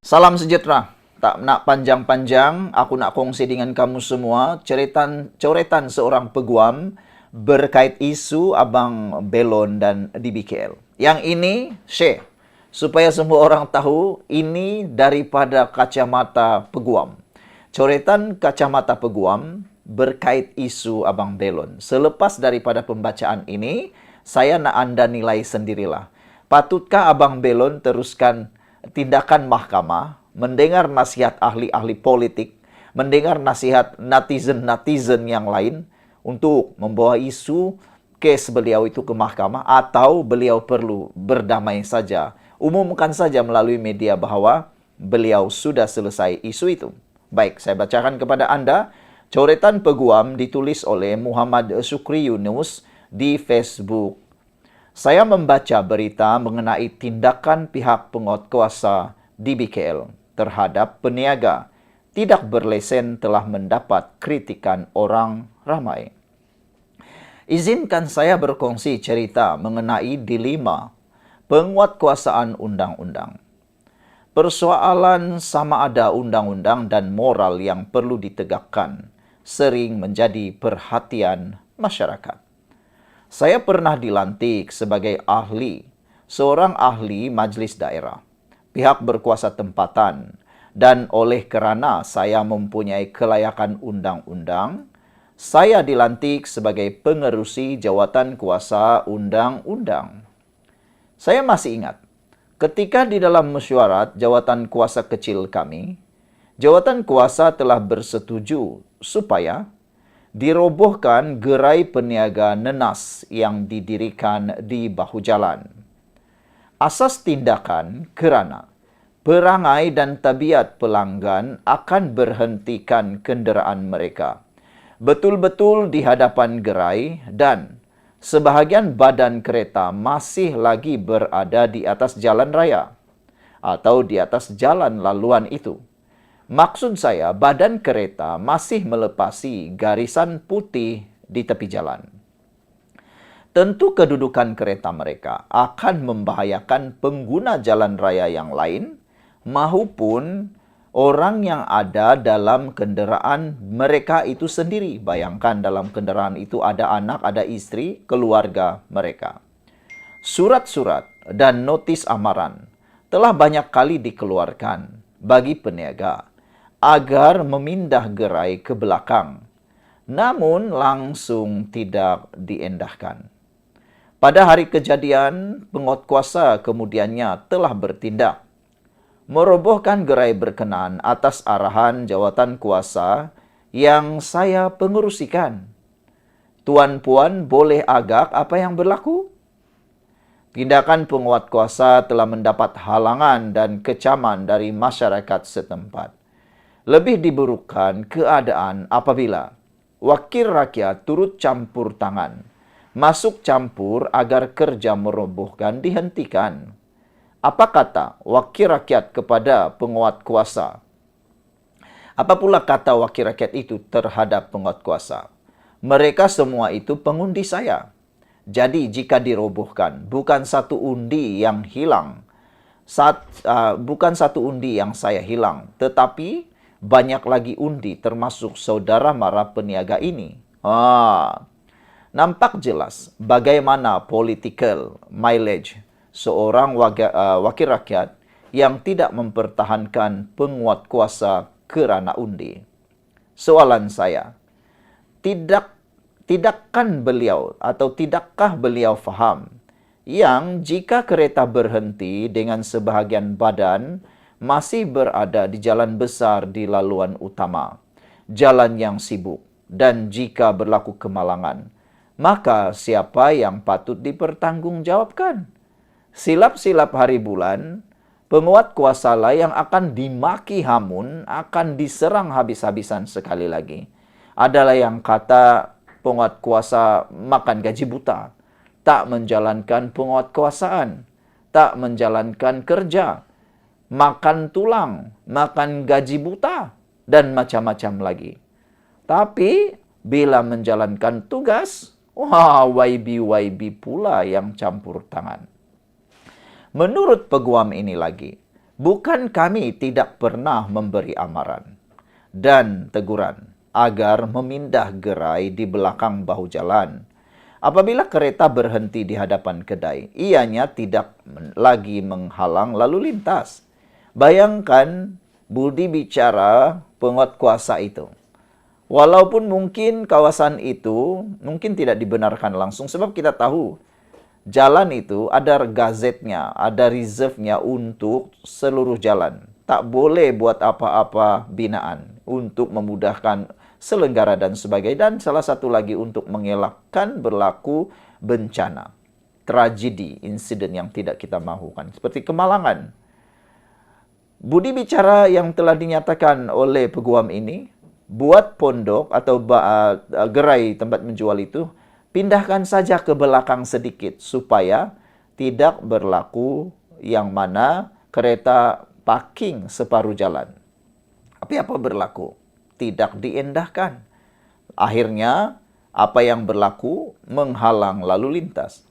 Salam sejahtera. Tak nak panjang-panjang, aku nak kongsi dengan kamu semua coretan seorang peguam berkait isu Abang Belon dan DBKL. Yang ini, share. Supaya semua orang tahu, ini daripada kacamata peguam. Coretan kacamata peguam berkait isu Abang Belon. Selepas daripada pembacaan ini, saya nak anda nilai sendirilah. Patutkah Abang Belon teruskan tindakan mahkamah, mendengar nasihat ahli-ahli politik, mendengar nasihat netizen-netizen yang lain untuk membawa isu kes beliau itu ke mahkamah, atau beliau perlu berdamai saja, umumkan saja melalui media bahawa beliau sudah selesai isu itu. Baik, saya bacakan kepada anda. Coretan peguam ditulis oleh Muhammad Syukri Yunus di Facebook. Saya membaca berita mengenai tindakan pihak penguatkuasa DBKL terhadap peniaga tidak berlesen telah mendapat kritikan orang ramai. Izinkan saya berkongsi cerita mengenai dilema penguatkuasaan undang-undang. Persoalan sama ada undang-undang dan moral yang perlu ditegakkan sering menjadi perhatian masyarakat. Saya pernah dilantik sebagai seorang ahli majlis daerah, pihak berkuasa tempatan, dan oleh kerana saya mempunyai kelayakan undang-undang, saya dilantik sebagai pengerusi jawatan kuasa undang-undang. Saya masih ingat, ketika di dalam mesyuarat jawatan kuasa kecil kami, jawatan kuasa telah bersetuju supaya dirobohkan gerai peniaga nenas yang didirikan di bahu jalan. Asas tindakan kerana perangai dan tabiat pelanggan akan berhentikan kenderaan mereka betul-betul di hadapan gerai, dan sebahagian badan kereta masih lagi berada di atas jalan raya atau di atas jalan laluan itu. Maksud saya, badan kereta masih melepasi garisan putih di tepi jalan. Tentu kedudukan kereta mereka akan membahayakan pengguna jalan raya yang lain maupun orang yang ada dalam kenderaan mereka itu sendiri. Bayangkan dalam kenderaan itu ada anak, ada istri, keluarga mereka. Surat-surat dan notis amaran telah banyak kali dikeluarkan bagi peniaga agar memindah gerai ke belakang, namun langsung tidak diendahkan. Pada hari kejadian, penguatkuasa kemudiannya telah bertindak, merobohkan gerai berkenaan atas arahan jawatan kuasa yang saya pengerusikan. Tuan-puan boleh agak apa yang berlaku? Tindakan penguatkuasa telah mendapat halangan dan kecaman dari masyarakat setempat. Lebih diburukkan keadaan apabila wakil rakyat turut campur tangan, masuk campur agar kerja merobohkan dihentikan. Apa kata wakil rakyat kepada penguatkuasa? Apa pula kata wakil rakyat itu terhadap penguatkuasa? Mereka semua itu pengundi saya. Jadi jika dirobohkan, bukan satu undi yang hilang, bukan satu undi yang saya hilang, tetapi banyak lagi undi termasuk saudara mara peniaga ini. Nampak jelas bagaimana political mileage seorang wakil rakyat yang tidak mempertahankan penguatkuasa kerana undi. Soalan saya, tidakkah beliau faham yang jika kereta berhenti dengan sebahagian badan masih berada di jalan besar di laluan utama, jalan yang sibuk, dan jika berlaku kemalangan, maka siapa yang patut dipertanggungjawabkan? Silap-silap hari bulan, penguatkuasalah yang akan dimaki hamun, akan diserang habis-habisan sekali lagi. Adalah yang kata penguatkuasa makan gaji buta, tak menjalankan penguatkuasaan, tak menjalankan kerja, makan tulang, makan gaji buta, dan macam-macam lagi. Tapi bila menjalankan tugas, YB pula yang campur tangan. Menurut peguam ini lagi, Bukan kami tidak pernah memberi amaran dan teguran agar memindah gerai di belakang bahu jalan. Apabila kereta berhenti di hadapan kedai, ianya tidak lagi menghalang lalu lintas. Bayangkan budi bicara penguatkuasa itu. Walaupun mungkin kawasan itu mungkin tidak dibenarkan langsung, sebab kita tahu jalan itu ada gazetnya, ada reserve-nya untuk seluruh jalan. Tak boleh buat apa-apa binaan untuk memudahkan selenggara dan sebagainya. Dan salah satu lagi untuk mengelakkan berlaku bencana, tragedi, insiden yang tidak kita mahukan. Seperti kemalangan. Budi bicara yang telah dinyatakan oleh peguam ini, buat pondok atau gerai tempat menjual itu, pindahkan saja ke belakang sedikit supaya tidak berlaku yang mana kereta parking separuh jalan. Tapi apa berlaku? Tidak diindahkan. Akhirnya, apa yang berlaku menghalang lalu lintas.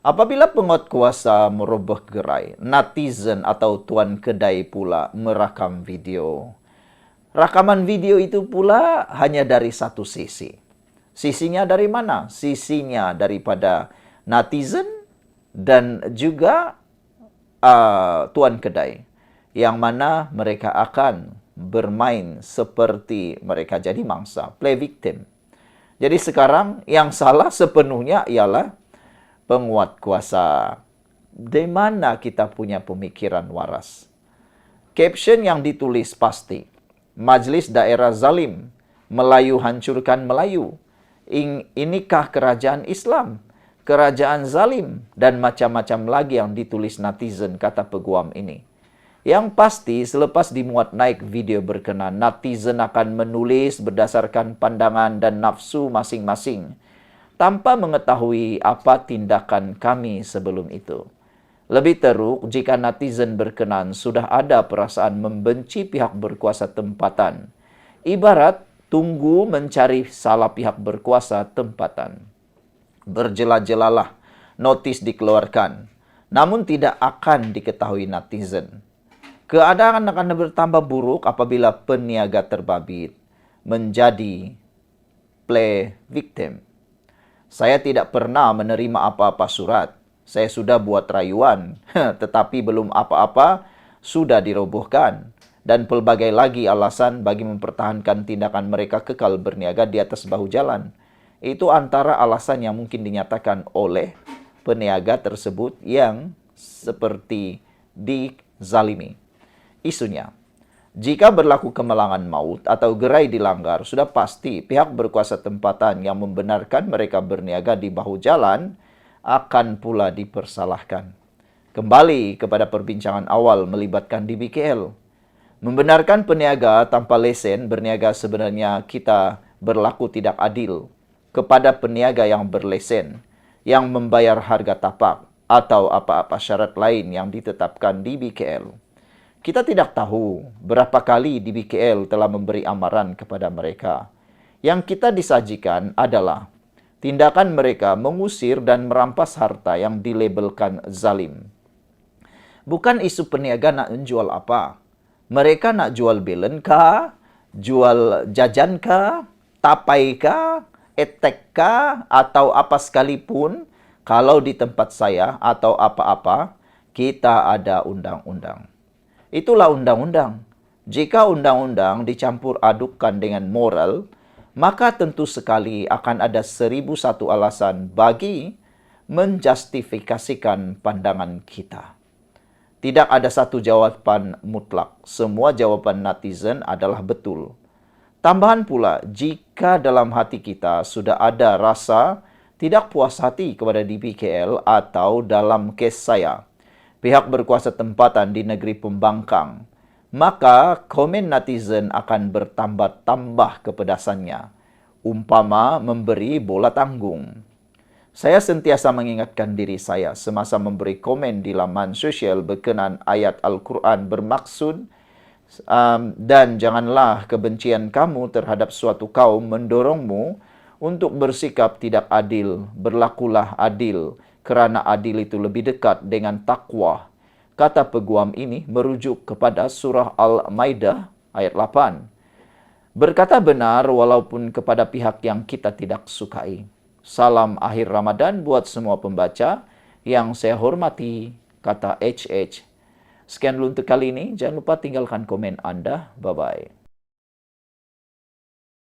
Apabila penguatkuasa meroboh gerai, netizen atau tuan kedai pula merakam video. Rakaman video itu pula hanya dari satu sisi. Sisinya dari mana? Sisinya daripada netizen dan juga tuan kedai. Yang mana mereka akan bermain seperti mereka jadi mangsa, play victim. Jadi sekarang yang salah sepenuhnya ialah penguatkuasa. Di mana kita punya pemikiran waras? Caption yang ditulis pasti, Majlis Daerah Zalim, Melayu hancurkan Melayu. Inikah kerajaan Islam? Kerajaan zalim dan macam-macam lagi yang ditulis netizen, kata peguam ini. Yang pasti selepas dimuat naik video berkenan, netizen akan menulis berdasarkan pandangan dan nafsu masing-masing tanpa mengetahui apa tindakan kami sebelum itu. Lebih teruk jika netizen berkenan sudah ada perasaan membenci pihak berkuasa tempatan. Ibarat tunggu mencari salah pihak berkuasa tempatan. Berjela-jelalah notis dikeluarkan, namun tidak akan diketahui netizen. Keadaan akan bertambah buruk apabila peniaga terbabit menjadi play victim. Saya tidak pernah menerima apa-apa surat. Saya sudah buat rayuan, tetapi belum apa-apa sudah dirobohkan. Dan pelbagai lagi alasan bagi mempertahankan tindakan mereka kekal berniaga di atas bahu jalan. Itu antara alasan yang mungkin dinyatakan oleh peniaga tersebut yang seperti dizalimi. Isunya, jika berlaku kemalangan maut atau gerai dilanggar, sudah pasti pihak berkuasa tempatan yang membenarkan mereka berniaga di bahu jalan akan pula dipersalahkan. Kembali kepada perbincangan awal melibatkan DBKL. Membenarkan peniaga tanpa lesen berniaga sebenarnya kita berlaku tidak adil kepada peniaga yang berlesen, yang membayar harga tapak atau apa-apa syarat lain yang ditetapkan DBKL. Kita tidak tahu berapa kali DBKL telah memberi amaran kepada mereka. Yang kita disajikan adalah tindakan mereka mengusir dan merampas harta yang dilabelkan zalim. Bukan isu peniaga nak menjual apa. Mereka nak jual belen kah? Jual jajan kah? Tapai kah? Etek kah? Atau apa sekalipun. Kalau di tempat saya atau apa-apa, kita ada undang-undang. Itulah undang-undang. Jika undang-undang dicampur adukkan dengan moral, maka tentu sekali akan ada 1001 alasan bagi menjustifikasikan pandangan kita. Tidak ada satu jawaban mutlak. Semua jawaban netizen adalah betul. Tambahan pula, jika dalam hati kita sudah ada rasa tidak puas hati kepada DBKL atau dalam kes saya, pihak berkuasa tempatan di negeri pembangkang, maka komen netizen akan bertambah-tambah kepedasannya, umpama memberi bola tanggung. Saya sentiasa mengingatkan diri saya semasa memberi komen di laman sosial berkenan ayat Al-Quran bermaksud, dan janganlah kebencian kamu terhadap suatu kaum mendorongmu untuk bersikap tidak adil, berlakulah adil, kerana adil itu lebih dekat dengan takwa. Kata peguam ini merujuk kepada surah Al-Maidah ayat 8. Berkata benar walaupun kepada pihak yang kita tidak sukai. Salam akhir Ramadan buat semua pembaca yang saya hormati, kata HH. Sekian dulu untuk kali ini. Jangan lupa tinggalkan komen Anda. Bye-bye.